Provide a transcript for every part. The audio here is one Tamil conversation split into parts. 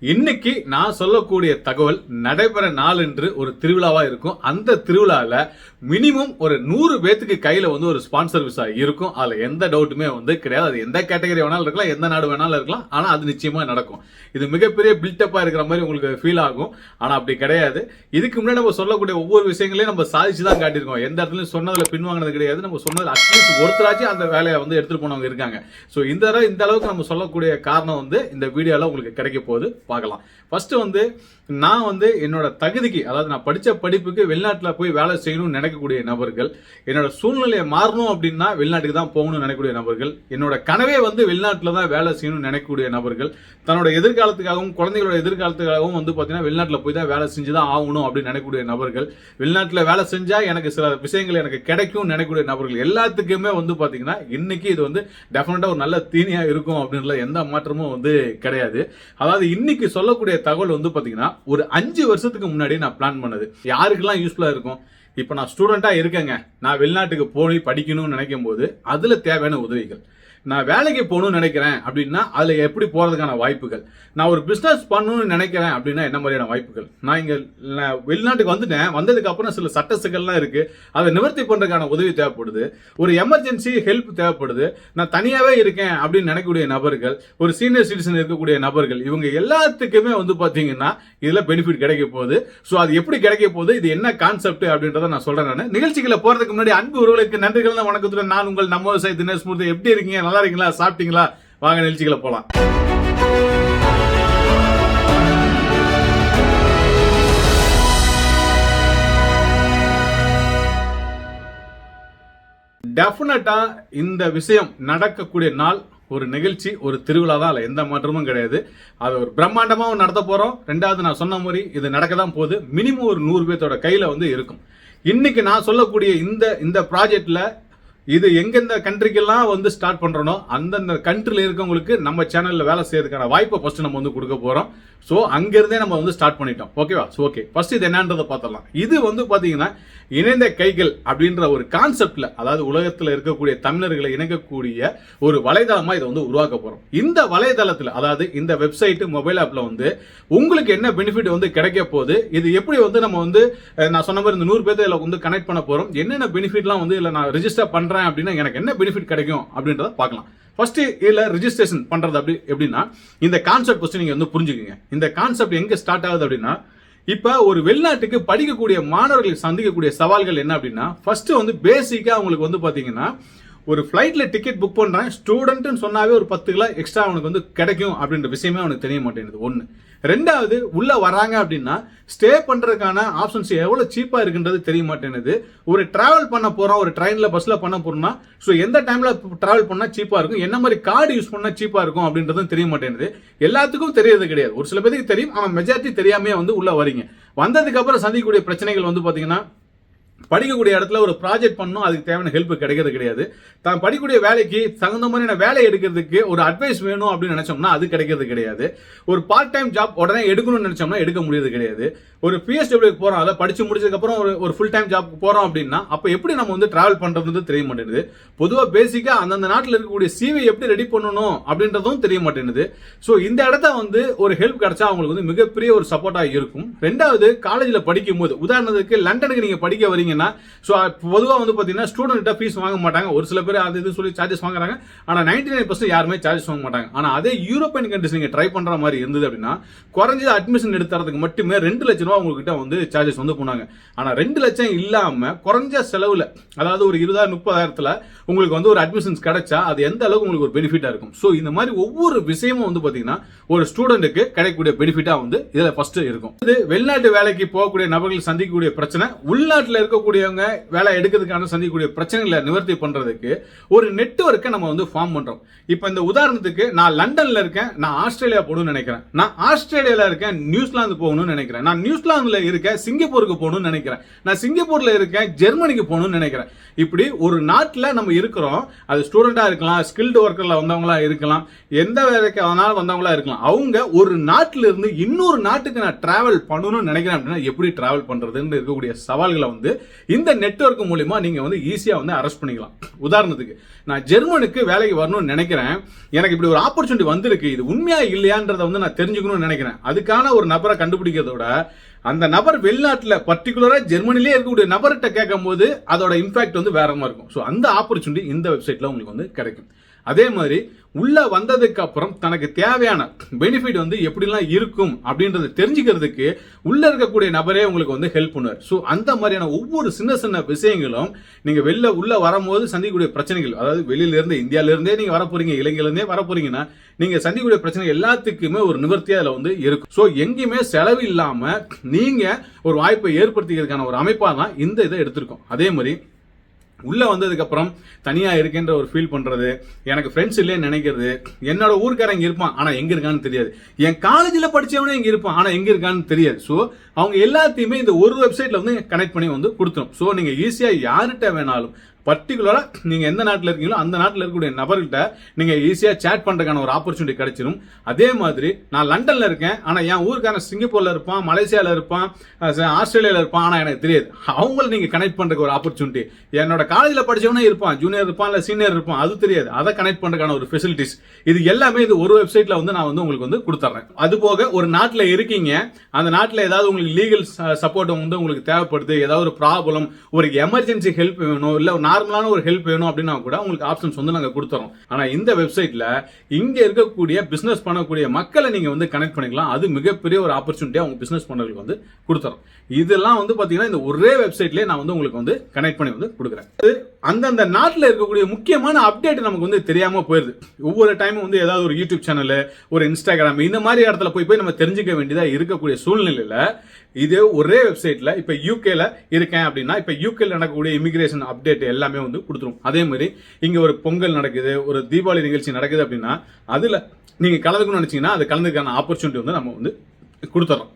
இன்னைக்கு நான் சொல்லக்கூடிய தகவல் நடைபெற நாள் என்று ஒரு திருவிழாவா இருக்கும். அந்த திருவிழால மினிமம் ஒரு 100 பேத்துக்கு கையில ஒரு ஸ்பான்சர் விசா இருக்கும். அதுல எந்த டவுட்டுமே கிடையாது. அது எந்த கேட்டகரி வேணாலும் இருக்கலாம், எந்த நாடு வேணாலும் இருக்கலாம். ஆனா அது நிச்சயமா நடக்கும். இது மிகப்பெரிய பில்டப்பா இருக்கிற மாதிரி உங்களுக்கு ஃபீல் ஆகும். ஆனா அப்படி கிடையாது. இதுக்கு முன்னாடி நம்ம சொல்லக்கூடிய ஒவ்வொரு விஷயங்களையும் நம்ம சாதிச்சு தான் காட்டியிருக்கோம். எந்த இடத்துலயும் சொன்னதுல பின்வாங்கினது கிடையாது. நம்ம சொன்னதுல அட்லீஸ்ட் ஒருத்தராச்சும் அந்த வேலையை எடுத்துட்டு போனவங்க இருக்காங்க. சோ இந்த அளவுக்கு நம்ம சொல்லக்கூடிய காரணம் இந்த வீடியோல உங்களுக்கு கிடைக்க போகுது. பார்க்கலாம். ஃபர்ஸ்ட் நான் என்னோட தகுதிக்கு, அதாவது நான் படிச்ச படிப்புக்கு வெளிநாட்டில் போய் வேலை செய்யணும்னு நினைக்கக்கூடிய நபர்கள், என்னோட சூழ்நிலையை மாறணும் அப்படின்னா வெளிநாட்டுக்கு தான் போகணும்னு நினைக்கக்கூடிய நபர்கள், என்னோட கனவே வெளிநாட்டில் தான் வேலை செய்யணும்னு நினைக்கக்கூடிய நபர்கள், தன்னோட எதிர்காலத்துக்காகவும் குழந்தைகளோட எதிர்காலத்துக்காகவும் பார்த்தீங்கன்னா வெளிநாட்டில் போய் தான் வேலை செஞ்சு தான் ஆகணும் அப்படின்னு நினைக்கக்கூடிய நபர்கள், வெளிநாட்டில் வேலை செஞ்சா எனக்கு சில விஷயங்கள் எனக்கு கிடைக்கும் நினைக்கக்கூடிய நபர்கள் எல்லாத்துக்குமே பார்த்தீங்கன்னா இன்னைக்கு இது டெஃபினட்டா ஒரு நல்ல தீனியா இருக்கும் அப்படின்ற எந்த மாற்றமும் கிடையாது. அதாவது இன்னைக்கு சொல்லக்கூடிய தகவல் பார்த்தீங்கன்னா ஒரு 5 வருஷத்துக்கு முன்னாடி நான் பிளான் பண்ணது. யாருக்கெல்லாம் யூஸ்ஃபுல்லா இருக்கும்? இப்ப நான் ஸ்டூடெண்டா இருக்கேங்க, நான் வெளிநாட்டுக்கு போய் படிக்கணும்னு நினைக்கும் போது அதுல தேவையான உதவிகள், நான் வேலைக்கு போகணும்னு நினைக்கிறேன் அப்படின்னா அதுல எப்படி போறதுக்கான வாய்ப்புகள், நான் ஒரு பிசினஸ் பண்ணணும்னு நினைக்கிறேன் அப்படின்னா என்ன மாதிரியான வாய்ப்புகள், நான் இங்க வெளிநாட்டுக்கு வந்ததுக்கு அப்புறம் சில சட்ட சிக்கல்லாம் இருக்கு, அதை நிவர்த்தி பண்றதுக்கான உதவி தேவைப்படுது, ஒரு எமர்ஜென்சி ஹெல்ப் தேவைப்படுது, நான் தனியாவே இருக்கேன் அப்படின்னு நினைக்கக்கூடிய நபர்கள், ஒரு சீனியர் சிட்டிசன் இருக்கக்கூடிய நபர்கள், இவங்க எல்லாத்துக்குமே பாத்தீங்கன்னா இதுல பெனிஃபிட் கிடைக்க போகுது. சோ அது எப்படி கிடைக்க போகுது, இது என்ன கான்செப்ட் அப்படின்றத நான் சொல்றேன். நான் நிகழ்ச்சிகளை போறதுக்கு முன்னாடி அன்பு உறவுகளுக்கு நன்றிகள் வணக்கத்துடன் நான் உங்கள் நம்ம விவசாயி தினேஷ் மூர்த்தி. எப்படி இருக்கீங்க? நல்லா இருக்கீங்களா? சாப்பிட்டீங்களா? வாங்க நிகழ்ச்சிகளை போலாம். டெஃபினட்டா இந்த விஷயம் நடக்கக்கூடிய நாள் ஒரு நிகழ்ச்சி, ஒரு திருவிழா தான். அதுல எந்த மாற்றமும் கிடையாது. அது ஒரு பிரம்மாண்டமா நடத்த போறோம். ரெண்டாவது நான் சொன்ன மாதிரி இது நடக்க தான் போகுது. மினிமம் ஒரு 100 பேர்த்தோட கையில இருக்கும். இன்னைக்கு நான் சொல்லக்கூடிய இந்த ப்ராஜெக்ட்ல இது எங்கெந்த கண்ட்ரிக்கெல்லாம் ஸ்டார்ட் பண்றோனோ அந்தந்த கண்ட்ரில இருக்கவங்களுக்கு நம்ம சேனல்ல வேலை செய்யறதுக்கான வாய்ப்பை ஃபர்ஸ்ட் நம்ம கொடுக்க போறோம். சோ அங்க இருந்தே நம்ம ஸ்டார்ட் பண்ணிட்டோம். ஓகேவா? சோ ஓகே, ஃபர்ஸ்ட் இது என்னன்றதை பார்த்தலாம். இது பாத்தீங்கன்னா இணைந்த கைகள் அப்படின்ற ஒரு கான்செப்ட்ல, அதாவது உலகத்துல இருக்கக்கூடிய தமிழர்களை இணைக்கக்கூடிய ஒரு வலைதளமா இதை உருவாக்க போறோம். இந்த வலைதளத்துல, அதாவது இந்த வெப்சைட் மொபைல் ஆப்ல உங்களுக்கு என்ன பெனிஃபிட் கிடைக்க போகுது, இது எப்படி நம்ம நான் சொன்ன மாதிரி இந்த 100 பேர்ல கனெக்ட் பண்ண போறோம், என்னென்ன பெனிஃபிட்லாம் இல்ல நான் ரெஜிஸ்டர் பண்றேன் அப்படின்னா எனக்கு என்ன பெனிஃபிட் கிடைக்கும் அப்படின்றத பார்க்கலாம். ஃபர்ஸ்ட் இதுல ரெஜிஸ்ட்ரேஷன் பண்றது எப்படின்னா, இந்த கான்செப்ட் ஃபர்ஸ்ட் நீங்க புரிஞ்சுக்கங்க. இந்த கான்செப்ட் எங்க ஸ்டார்ட் ஆகுது அப்படின்னா, இப்ப ஒரு வெளிநாட்டுக்கு படிக்கக்கூடிய மாணவர்களுக்கு சந்திக்கக்கூடிய சவால்கள் என்ன அப்படின்னா, ஃபர்ஸ்ட் பேசிக்கா அவங்களுக்கு பாத்தீங்கன்னா ஒரு ஃபிளைட்ல டிக்கெட் புக் பண்றேன், ஸ்டூடெண்ட்னு சொன்னாவே ஒரு 10 கிலோ எக்ஸ்ட்ரா அவனுக்கு கிடைக்கும் அப்படின்ற விஷயமே அவனுக்கு தெரிய மாட்டேங்குது. ஒன்னு. ரெண்டாவது, உள்ள வராங்க அப்படின்னா ஸ்டே பண்றதுக்கான ஆப்ஷன்ஸ் எவ்வளவு சீப்பா இருக்குன்றது தெரிய மாட்டேங்குது. ஒரு டிராவல் பண்ண போறோம், ஒரு ட்ரெயின்ல பஸ்ல பண்ண போறோம்னா சோ எந்த டைம்ல டிராவல் பண்ணா சீப்பா இருக்கும், என்ன மாதிரி கார்டு யூஸ் பண்ணா சீப்பா இருக்கும் அப்படின்றதும் தெரிய மாட்டேங்குது. எல்லாத்துக்கும் தெரியறது கிடையாது. ஒரு சில பேருக்கு தெரியும், ஆனா மெஜாரிட்டி தெரியாம உள்ள வரீங்க. வந்ததுக்கு அப்புறம் சந்திக்கக்கூடிய பிரச்சனைகள் பாத்தீங்கன்னா, படிக்கக்கூடிய இடத்துல ஒரு ப்ராஜெக்ட் பண்ணணும், அதுக்கு தேவையான ஹெல்ப் கிடைக்கிறது கிடையாது. தான் படிக்கக்கூடிய வேலைக்கு தகுந்த மாதிரி வேலை எடுக்கிறதுக்கு ஒரு அட்வைஸ் வேணும் அப்படின்னு நினைச்சோம்னா அது கிடைக்கிறது கிடையாது. ஒரு பார்ட் டைம் ஜாப் உடனே எடுக்கணும்னு நினைச்சோம்னா எடுக்க முடியாது கிடையாது. ஒரு PSW போறோம், அதை படிச்சு முடிச்சதுக்கு அப்புறம் ஒரு ஃபுல் டைம் ஜாப் போறோம் அப்படின்னா அப்ப எப்படி நம்ம டிராவல் பண்றது தெரிய மாட்டேங்குது. பொதுவா பேசிக்கா அந்தந்த நாட்டில் இருக்கக்கூடிய CV எப்படி ரெடி பண்ணணும் அப்படின்றதும் தெரிய மாட்டேங்குது. சோ இந்த இடத்த ஒரு ஹெல்ப் கிடைச்சா அவங்களுக்கு மிகப்பெரிய ஒரு சப்போர்ட்டா இருக்கும். ரெண்டாவது, காலேஜ்ல படிக்கும் போது, உதாரணத்துக்கு லண்டனுக்கு நீங்க படிக்க வரீங்க, பொதுவா பாத்தீங்கன்னா ஸ்டூடெண்ட் ஃபீஸ் வாங்க மாட்டாங்க. ஒரு சில பேர் அது இது சொல்லி சார்ஜஸ் வாங்குறாங்க. ஆனா 99% யாருமே சார்ஜஸ் வாங்க மாட்டாங்க. ஆனா அதே யூரோப்பியன் கண்ட்ரிஸ் நீங்க ட்ரை பண்ற மாதிரி இருந்தது அப்படின்னா குறைஞ்சது அட்மிஷன் எடுத்துறதுக்கு மட்டுமே 2 லட்சம் ரூபாய் உங்ககிட்ட சார்ஜஸ் போனாங்க. ஆனா 2 லட்சம் இல்லாம குறைஞ்ச செலவுல, அதாவது ஒரு 20,000-30,000 உங்களுக்கு ஒரு அட்மிஷன்ஸ் கிடைச்சா அது எந்த அளவுக்கு உங்களுக்கு ஒரு பெனிஃபிட்டா இருக்கும். சோ இந்த மாதிரி ஒவ்வொரு விஷயமும் பாத்தீங்கன்னா ஒரு ஸ்டூடெண்ட்டுக்கு கிடைக்கக்கூடிய பெனிஃபிட்டா இதுல ஃபர்ஸ்ட் இருக்கும். இது வெளிநாட்டு வேலைக்கு போகக்கூடிய நபர்கள் சந்திக்கக்கூடிய பிரச்சனை, உள்நாட்டில் இருக்கக்கூடியவங்க வேலை எடுக்கிறதுக்கான சந்திக்கக்கூடிய பிரச்சனைகளை நிவர்த்தி பண்றதுக்கு ஒரு நெட்வொர்க்கை நம்ம ஃபார்ம் பண்றோம். இப்ப இந்த உதாரணத்துக்கு நான் லண்டன்ல இருக்கேன், நான் ஆஸ்திரேலியா போகணும்னு நினைக்கிறேன், நான் ஆஸ்திரேலியால இருக்கேன், நியூசிலாந்து போகணும்னு நினைக்கிறேன், நான் நியூசிலாந்துல இருக்கேன், சிங்கப்பூருக்கு போகணும்னு நினைக்கிறேன், நான் சிங்கப்பூர்ல இருக்கேன், ஜெர்மனிக்கு போகணும்னு நினைக்கிறேன். இப்படி ஒரு நாட்டில் நம்ம இருக்கிறோம், அது ஸ்டூடெண்டா இருக்கலாம், ஸ்கில்டு ஒர்க்கர்ல வந்தவங்களா இருக்கலாம், எந்த வேலைக்கு வந்தவங்களா இருக்கலாம். அவங்க ஒரு நாட்டில இருந்து இன்னொரு நாட்டுக்கு நான் டிராவல் பண்ணணும்னு நினைக்கிறேன் அப்படின்னா எப்படி டிராவல் பண்றதுன்னு இருக்கக்கூடிய சவால்களை வந்து இந்த நெட்வொர்க் மூலியமா நீங்க வந்து ஈஸியா வந்து அரெஸ்ட் பண்ணிக்கலாம். உதாரணத்துக்கு நான் ஜெர்மனுக்கு வேலைக்கு வரணும்னு நினைக்கிறேன், எனக்கு இப்படி ஒரு ஆப்பர்ச்சுனிட்டி வந்திருக்கு, இது உண்மையா இல்லையான்றதை வந்து நான் தெரிஞ்சுக்கணும்னு நினைக்கிறேன். அதுக்கான ஒரு நபரை கண்டுபிடிக்கிறதோட அந்த நபர் வெளிநாட்டுல பர்டிகுலரா ஜெர்மனிலே இருக்கக்கூடிய நபர்கிட்ட கேட்கும் போது அதோட இம்பாக்ட் வந்து வேற மாதிரி இருக்கும். ஸோ அந்த ஆப்பர்ச்சுனிட்டி இந்த வெப்சைட்ல உங்களுக்கு வந்து கிடைக்கும். அதே மாதிரி உள்ள வந்ததுக்கு அப்புறம் தனக்கு தேவையான பெனிஃபிட் வந்து எப்படிலாம் இருக்கும் அப்படின்றத தெரிஞ்சுக்கிறதுக்கு உள்ள இருக்கக்கூடிய நபரே உங்களுக்கு வந்து ஹெல்ப் பண்ணுவார். ஸோ அந்த மாதிரியான ஒவ்வொரு சின்ன சின்ன விஷயங்களும் நீங்க உள்ள வரும்போது சந்திக்கக்கூடிய பிரச்சனைகள், அதாவது வெளியில இருந்து இந்தியால இருந்தே நீங்க வரப்போறீங்க, இலங்கையில இருந்தே வரப்போறீங்கன்னா நீங்க சந்திக்கக்கூடிய பிரச்சனை எல்லாத்துக்குமே ஒரு நிவர்த்தியா அதுல வந்து இருக்கும். ஸோ எங்கேயுமே செலவு இல்லாம நீங்க ஒரு வாய்ப்பை ஏற்படுத்திக்கிறதுக்கான ஒரு அமைப்பா தான் இந்த இதை எடுத்திருக்கோம். அதே மாதிரி உள்ள வந்ததுக்கு அப்புறம் தனியா இருக்கின்ற ஒரு ஃபீல் பண்றது, எனக்கு ஃப்ரெண்ட்ஸ் இல்லைன்னு நினைக்கிறது, என்னோட ஊருக்காரன் இங்க இருப்பான் ஆனா எங்க இருக்கான்னு தெரியாது, என் காலேஜ்ல படிச்சவனே இங்க இருப்பான் ஆனா எங்க இருக்கான்னு தெரியாது. ஸோ அவங்க எல்லாத்தையுமே இந்த ஒரு வெப்சைட்ல வந்து கனெக்ட் பண்ணி வந்து கொடுத்துரும். ஸோ நீங்க ஈஸியா யார்கிட்ட வேணாலும் பர்டிகுலரா நீங்க எந்த நாட்டில் இருக்கீங்களோ அந்த நாட்டில் இருக்கக்கூடிய நபர்கிட்ட நீங்க ஈஸியா சேட் பண்றதுக்கான ஒரு ஆப்பர்ச்சுனிட்டி கிடைச்சிடும். அதே மாதிரி நான் லண்டன்ல இருக்கேன் ஆனா என் ஊருக்கான சிங்கப்பூர்ல இருப்பான், மலேசியால இருப்பான், ஆஸ்திரேலியால இருப்பான் ஆனா எனக்கு தெரியாது, அவங்கள நீங்க கனெக்ட் பண்றதுக்கு ஒரு ஆப்பர்ச்சுனிட்டி. என்னோட காலேஜ்ல படிச்சவனே இருப்பான், ஜூனியர் இருப்பான் இல்ல சீனியர் இருப்பான், அது தெரியாது, அதை கனெக்ட் பண்றதுக்கான ஒரு ஃபெசிலிட்டிஸ் இது எல்லாமே இது ஒரு வெப்சைட்ல வந்து நான் வந்து உங்களுக்கு வந்து கொடுத்துறேன். அது போக ஒரு நாட்டில் இருக்கீங்க, அந்த நாட்டில் ஏதாவது உங்களுக்கு லீகல் சப்போர்ட் வந்து உங்களுக்கு தேவைப்படுது, ஏதாவது ஒரு ப்ராப்ளம், ஒரு எமர்ஜென்சி ஹெல்ப் வேணும், இல்ல நார்மலான ஒரு ஹெல்ப் வேணும் அப்படின்னா கூட உங்களுக்கு ஆப்ஷன்ஸ் வந்து நாங்க கொடுத்துறோம். ஆனா இந்த வெப்சைட்ல இங்க இருக்கக்கூடிய பிசினஸ் பண்ணக்கூடிய மக்களை நீங்க வந்து கனெக்ட் பண்ணிக்கலாம். அது மிகப்பெரிய ஒரு ஆப்பர்ச்சுனிட்டியா உங்க பிசினஸ் பண்றதுக்கு வந்து கொடுத்துறோம். இதெல்லாம் வந்து பாத்தீங்கன்னா இந்த ஒரே வெப்சைட்லயே நான் வந்து உங்களுக்கு வந்து கனெக்ட் பண்ணி வந்து கொடுக்குறேன். அந்தந்த நாட்டில் இருக்கக்கூடிய முக்கியமான அப்டேட் நமக்கு வந்து தெரியாம போயிருது. ஒவ்வொரு டைமும் வந்து ஏதாவது ஒரு யூடியூப் சேனல், ஒரு இன்ஸ்டாகிராம், இந்த மாதிரி இடத்துல போய் நம்ம தெரிஞ்சுக்க வேண்டியதா இருக்கக்கூடிய சூழ்நிலையில இது ஒரே வெப்சைட்ல இப்ப யூகேல இருக்கேன் அப்படின்னா இப்ப யூகேல நடக்கக்கூடிய இமிகிரேஷன் அப்டேட் எல்லாமே வந்து கொடுத்துரும். அதே மாதிரி இங்க ஒரு பொங்கல் நடக்குது, ஒரு தீபாவளி நிகழ்ச்சி நடக்குது அப்படின்னா அதுல நீங்க கலந்துக்கணும்னு நினைச்சீங்கன்னா அது கலந்துக்கான ஆப்பர்ச்சுனிட்டி வந்து நம்ம வந்து கொடுத்துறோம்.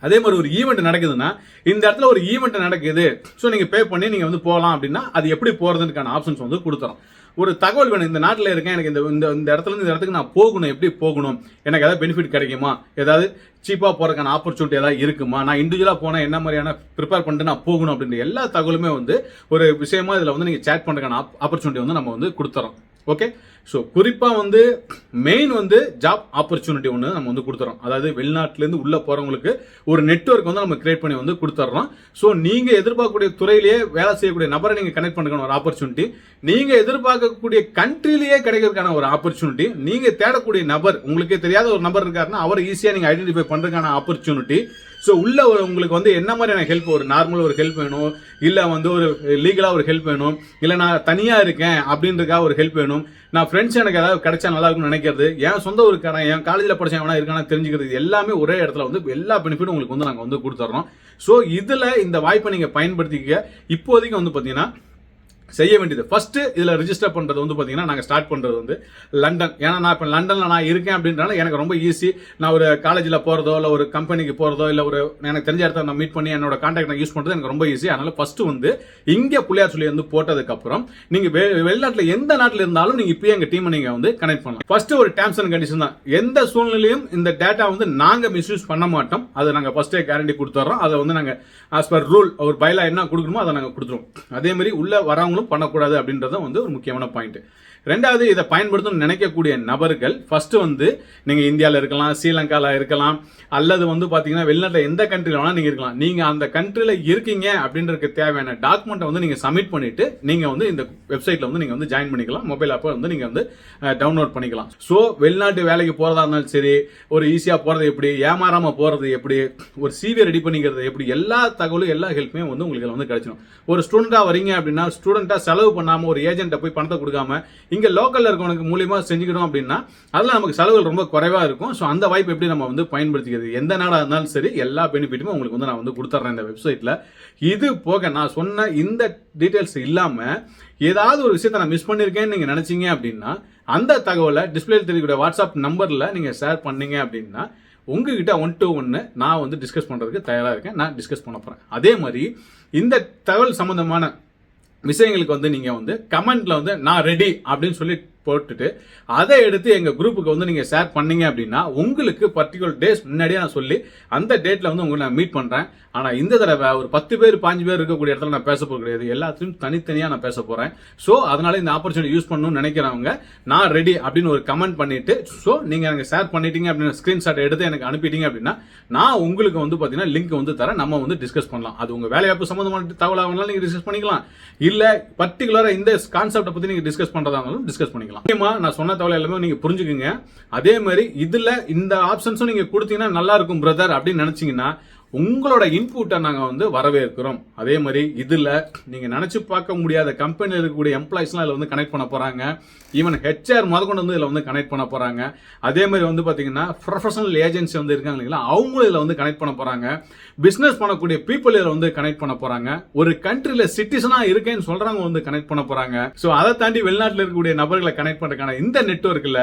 அதே மாதிரி ஒரு ஈவெண்ட் நடக்குதுன்னா இந்த இடத்துல ஒரு ஈவெண்ட் நடக்குது, ஸோ நீங்க பே பண்ணி நீங்க வந்து போகலாம் அப்படின்னா அது எப்படி போறதுக்கான ஆப்ஷன்ஸ் வந்து கொடுத்துறோம். ஒரு தகவல் வேணும், இந்த நாட்டில் இருக்கேன், எனக்கு இந்த இடத்துல இருந்து இந்த இடத்துக்கு நான் போகணும், எப்படி போகணும், எனக்கு ஏதாவது பெனிஃபிட் கிடைக்குமா, ஏதாவது சீப்பா போறதுக்கான ஆப்பர்ச்சுனிட்டி ஏதாவது இருக்குமா, நான் இண்டிவிஜுவலா போனா என்ன மாதிரியான ப்ரிப்பேர் பண்ணிட்டு நான் போகணும் அப்படின்ற எல்லா தகவலுமே வந்து ஒரு விஷயமா இதுல வந்து நீங்க சேட் பண்றதுக்கான ஆப்பர்ச்சுனிட்டி வந்து நம்ம வந்து கொடுத்துறோம். ஓகே, ஸோ குறிப்பாக வந்து மெயின் வந்து ஜாப் ஆப்பர்ச்சுனிட்டி ஒன்று நம்ம வந்து கொடுத்துறோம். அதாவது வெளிநாட்டிலேருந்து உள்ள போகிறவங்களுக்கு ஒரு நெட்வொர்க் வந்து நம்ம கிரியேட் பண்ணி வந்து கொடுத்துட்றோம். ஸோ நீங்கள் எதிர்பார்க்கக்கூடிய துறையிலேயே வேலை செய்யக்கூடிய நபரை நீங்கள் கனெக்ட் பண்ணுறதுக்கான ஒரு ஆப்பர்ச்சுனிட்டி, நீங்கள் எதிர்பார்க்கக்கூடிய கண்ட்ரிலேயே கிடைக்கிறதுக்கான ஒரு ஆப்பர்ச்சுனிட்டி, நீங்கள் தேடக்கூடிய நபர் உங்களுக்கே தெரியாத ஒரு நபர் இருக்காருன்னா அவரை ஈஸியாக நீங்கள் ஐடென்டிஃபை பண்ணுறதுக்கான ஆப்பர்ச்சுனிட்டி. ஸோ உள்ள உங்களுக்கு வந்து என்ன மாதிரியான ஹெல்ப், ஒரு நார்மல் ஒரு ஹெல்ப் வேணும், இல்லை வந்து ஒரு லீகலாக ஒரு ஹெல்ப் வேணும், இல்லை நான் தனியாக இருக்கேன் அப்படின்றதுக்காக ஒரு ஹெல்ப் வேணும், நான் ஃப்ரெண்ட்ஸ் எனக்கு ஏதாவது கிடைச்சா நல்லா இருக்கும்னு நினைக்கிறது, என் சொந்த ஊருக்காரன் என் காலேஜில் படிச்சவனா இருக்கானா தெரிஞ்சுக்கிறது, எல்லாமே ஒரே இடத்துல வந்து எல்லா பெனிஃபிட்டும் உங்களுக்கு வந்து நாங்கள் வந்து கொடுத்துட்றோம். ஸோ இதில் இந்த வாய்ப்பை நீங்கள் பயன்படுத்திக்க இப்போதைக்கு வந்து பார்த்தீங்கன்னா செய்ய வேண்டியது ஃபர்ஸ்ட் இதுல ரெஜிஸ்டர் பண்றது வந்து பாத்தீங்கன்னா நாங்க ஸ்டார்ட் பண்றது வந்து லண்டன். ஏன்னா நான் இப்ப லண்டன்ல நான் இருக்கேன் அப்படின்றனால எனக்கு ரொம்ப ஈஸி. நான் ஒரு காலேஜ்ல போறதோ இல்ல ஒரு கம்பெனிக்கு போறதோ இல்ல ஒரு எனக்கு தெரிஞ்ச இடத்த நான் மீட் பண்ணி என்னோட கான்டாக்ட் யூஸ் பண்றது எனக்கு ரொம்ப ஈஸி. அதனால ஃபர்ஸ்ட் வந்து இங்க புள்ளியார் சொல்லி வந்து போட்டதுக்கு அப்புறம் நீங்க வெளிநாட்டுல எந்த நாட்டுல இருந்தாலும் நீங்க இப்பயே எங்க டீம் நீங்க வந்து கனெக்ட் பண்ணலாம். ஃபர்ஸ்ட் ஒரு டேர்ம்ஸ் அண்ட் கண்டிஷன் தான், எந்த சூழ்நிலையும் இந்த டேட்டா வந்து நாங்க மிஸ்யூஸ் பண்ண மாட்டோம். அதை நாங்க ஃபர்ஸ்டே கேரண்டி கொடுத்துறோம். அதை வந்து நாங்க ஆஸ் பர் ரூல் ஒரு பைலா என்ன கொடுக்கணுமோ அதை நாங்க கொடுத்துருவோம். அதே மாதிரி உள்ள வரவங்களும் பண்ணக்கூடாது அப்படின்றது வந்து ஒரு முக்கியமான பாயிண்ட். ரெண்டாவது, இதை பயன்படுத்தணும் நினைக்கக்கூடிய நபர்கள் ஃபர்ஸ்ட் வந்து நீங்க இந்தியாவில் இருக்கலாம், ஸ்ரீலங்கால இருக்கலாம், அல்லது வந்து பாத்தீங்கன்னா வெளிநாட்டில் எந்த கண்ட்ரில வேணா நீங்க இருக்கலாம். நீங்க அந்த கண்ட்ரில இருக்கீங்க அப்படின்றதுக்கு தேவையான டாக்குமெண்ட் வந்து நீங்க சப்மிட் பண்ணிட்டு நீங்க வந்து இந்த வெப்சைட்ல வந்து நீங்க வந்து ஜாயின் பண்ணிக்கலாம். மொபைல் ஆப்பை வந்து நீங்க வந்து டவுன்லோட் பண்ணிக்கலாம். ஸோ வெளிநாட்டு வேலைக்கு போறதா இருந்தாலும் சரி, ஒரு ஈஸியா போறது எப்படி, ஏமாறாம போறது எப்படி, ஒரு சிவி ரெடி பண்ணிக்கிறது எப்படி, எல்லா தகவலும் எல்லா ஹெல்ப்புமே வந்து உங்களுக்கு வந்து கிடைச்சிடும். ஒரு ஸ்டூடெண்டா வரீங்க அப்படின்னா ஸ்டூடெண்டா செலவு பண்ணாம ஒரு ஏஜென்ட்டை போய் பணத்தை கொடுக்காம இங்க லோக்கல்ல இருக்கவனுக்கு மூலியமா செஞ்சுக்கிட்டோம் அப்படின்னா அதெல்லாம் நமக்கு செலவுகள் ரொம்ப குறைவா இருக்கும். ஸோ அந்த வாய்ப்பு எப்படி நம்ம வந்து பயன்படுத்திக்கிறது, எந்த நாடா இருந்தாலும் சரி எல்லா பெனிஃபிட்டுமே உங்களுக்கு வந்து நான் வந்து கொடுத்துட்றேன் இந்த வெப்சைட்ல. இது போக நான் சொன்ன இந்த டீடைல்ஸ் இல்லாம ஏதாவது ஒரு விஷயத்தை நான் மிஸ் பண்ணிருக்கேன்னு நீங்க நினைச்சீங்க அப்படின்னா அந்த தகவலை டிஸ்பிளே தெரியக்கூடிய வாட்ஸ்அப் நம்பர்ல நீங்க ஷேர் பண்ணீங்க அப்படின்னா உங்ககிட்ட 1 to 1 நான் வந்து டிஸ்கஸ் பண்ணுறதுக்கு தயாராக இருக்கேன். நான் டிஸ்கஸ் பண்ண போகிறேன். அதே மாதிரி இந்த தகவல் சம்மந்தமான விஷயங்களுக்கு வந்து நீங்கள் வந்து கமெண்ட்டில் வந்து நான் ரெடி அப்படின்னு சொல்லி போட்டுட்டு அதை எடுத்து எங்கள் குரூப்புக்கு வந்து நீங்கள் ஷேர் பண்ணீங்க அப்படின்னா உங்களுக்கு பர்டிகுலர் டேஸ் முன்னாடியே நான் சொல்லி அந்த டேட்டில் வந்து உங்களை நான் மீட் பண்ணுறேன். ஆனால் இந்த தடவை ஒரு 10 பேர் 5 பேர் இருக்கக்கூடிய இடத்துல நான் பேச போகிறது கிடையாது. எல்லாத்தையும் தனித்தனியாக நான் பேச போகிறேன். ஸோ அதனால இந்த ஆப்பர்ச்சுனிட்டி யூஸ் பண்ணணும்னு நினைக்கிறவங்க நான் ரெடி அப்படின்னு ஒரு கமெண்ட் பண்ணிட்டு ஸோ நீங்கள் எனக்கு ஷேர் பண்ணிட்டீங்க அப்படின்னு ஸ்க்ரீன்ஷாட் எடுத்து எனக்கு அனுப்பிட்டீங்க அப்படின்னா நான் உங்களுக்கு வந்து பார்த்தீங்கன்னா லிங்க் வந்து தரேன். நம்ம வந்து டிஸ்கஸ் பண்ணலாம். அது உங்கள் வேலைவாய்ப்பு சம்மந்தமான தகவலாக வேணாலும் நீங்கள் டிஸ்கஸ் பண்ணிக்கலாம். இல்லை பர்டிகுலராக இந்த கான்செப்டை பற்றி நீங்கள் டிஸ்கஸ் பண்ணுறதா இருந்தாலும் டிஸ்கஸ் பண்ணிக்கலாம். முக்கியமா நான் சொன்ன தகவல் எல்லாமே நீங்க புரிஞ்சுக்குங்க. அதே மாதிரி இதுல இந்த ஆப்ஷன்ஸும் நீங்க கொடுத்தீங்கன்னா நல்லா இருக்கும் பிரதர் அப்படின்னு நினைச்சீங்கன்னா உங்களோட இன்புட்டை நாங்கள் வந்து வரவேற்கிறோம். அதே மாதிரி இதில் நீங்கள் நினச்சி பார்க்க முடியாத கம்பெனியில் இருக்கக்கூடிய எம்ப்ளாயிஸ்லாம் இதில் வந்து கனெக்ட் பண்ண போகிறாங்க. ஈவன் ஹெச்ஆர் முதற்கொண்டு வந்து இதில் வந்து கனெக்ட் பண்ண போகிறாங்க. அதே மாதிரி வந்து பார்த்தீங்கன்னா ப்ரொஃபஷனல் ஏஜென்சி வந்து இருக்காங்க இல்லைங்களா, அவங்களும் இதில் வந்து கனெக்ட் பண்ண போகிறாங்க. பிஸ்னஸ் பண்ணக்கூடிய பீப்புள் இதில் வந்து கனெக்ட் பண்ண போகிறாங்க. ஒரு கண்ட்ரியில் சிட்டிசனாக இருக்கேன்னு சொல்கிறவங்க வந்து கனெக்ட் பண்ண போகிறாங்க. ஸோ அதை தாண்டி வெளிநாட்டில் இருக்கக்கூடிய நபர்களை கனெக்ட் பண்ணுறதுக்கான இந்த நெட்வொர்க்கில்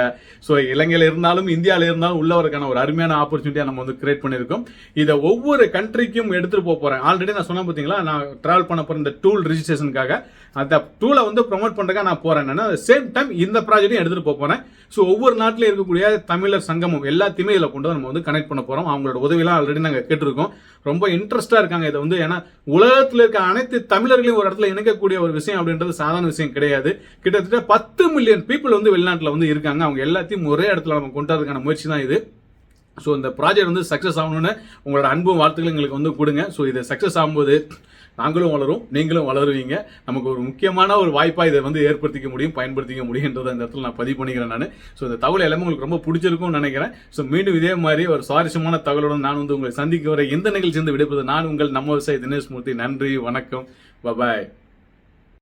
ஸோ இலங்கையில் இருந்தாலும் இந்தியாவில் இருந்தாலும் உள்ளவருக்கான ஒரு அருமையான ஆப்பர்ச்சுனிட்டியாக நம்ம வந்து கிரியேட் பண்ணியிருக்கோம். இதை ஒவ்வொரு கண்ட்ரிக்கும் எடுத்துட்டு போறேன். ஆல்ரெடி நான் சொன்ன பாத்தீங்களா, நான் டிராவல் பண்ண போற இந்த டூல் ரெஜிஸ்ட்ரேஷனுக்காக அந்த டூலை வந்து ப்ரொமோட் பண்றதுக்காக நான் போறேன். சேம் டைம் இந்த ப்ராஜெக்டையும் எடுத்துட்டு போறேன். ஸோ ஒவ்வொரு நாட்டில் இருக்கக்கூடிய தமிழர் சங்கமம் எல்லாத்தையுமே இதில் கொண்டு நம்ம வந்து கனெக்ட் பண்ண போறோம். அவங்களோட உதவியெல்லாம் ஆல்ரெடி நாங்கள் கேட்டிருக்கோம். ரொம்ப இன்ட்ரெஸ்டா இருக்காங்க. இதை வந்து ஏன்னா உலகத்தில் இருக்க அனைத்து தமிழர்களையும் ஒரு இடத்துல இணைக்கக்கூடிய ஒரு விஷயம் அப்படின்றது சாதாரண விஷயம் கிடையாது. கிட்டத்தட்ட 10 மில்லியன் பீப்புள் வந்து வெளிநாட்டில் வந்து இருக்காங்க. அவங்க எல்லாத்தையும் ஒரே இடத்துல நம்ம கொண்டு வரதுக்கான முயற்சி தான் இது. ஸோ இந்த ப்ராஜெக்ட் வந்து சக்ஸஸ் ஆகணும்னு உங்களோட அன்பும் வாழ்த்துக்கள் எங்களுக்கு வந்து கொடுங்க. ஸோ இது சக்ஸஸ் ஆகும்போது நாங்களும் வளரும், நீங்களும் வளருவீங்க. நமக்கு ஒரு முக்கியமான ஒரு வாய்ப்பாக இதை வந்து ஏற்படுத்திக்க முடியும், பயன்படுத்திக்க முடியுன்றதை இந்த இடத்துல நான் பதிவு பண்ணிக்கிறேன் நான். ஸோ இந்த தகவல் எல்லாமே உங்களுக்கு ரொம்ப பிடிச்சிருக்கும்னு நினைக்கிறேன். ஸோ மீண்டும் இதே மாதிரி ஒரு சுவாரஸ்யமான தகவலுடன் நான் வந்து உங்களை சந்திக்க வர இந்த நிகழ்ச்சி வந்து விடைபெறுவது நான் உங்கள் நம்ம விவசாயி தினேஷ் மூர்த்தி. நன்றி, வணக்கம், பபாய்.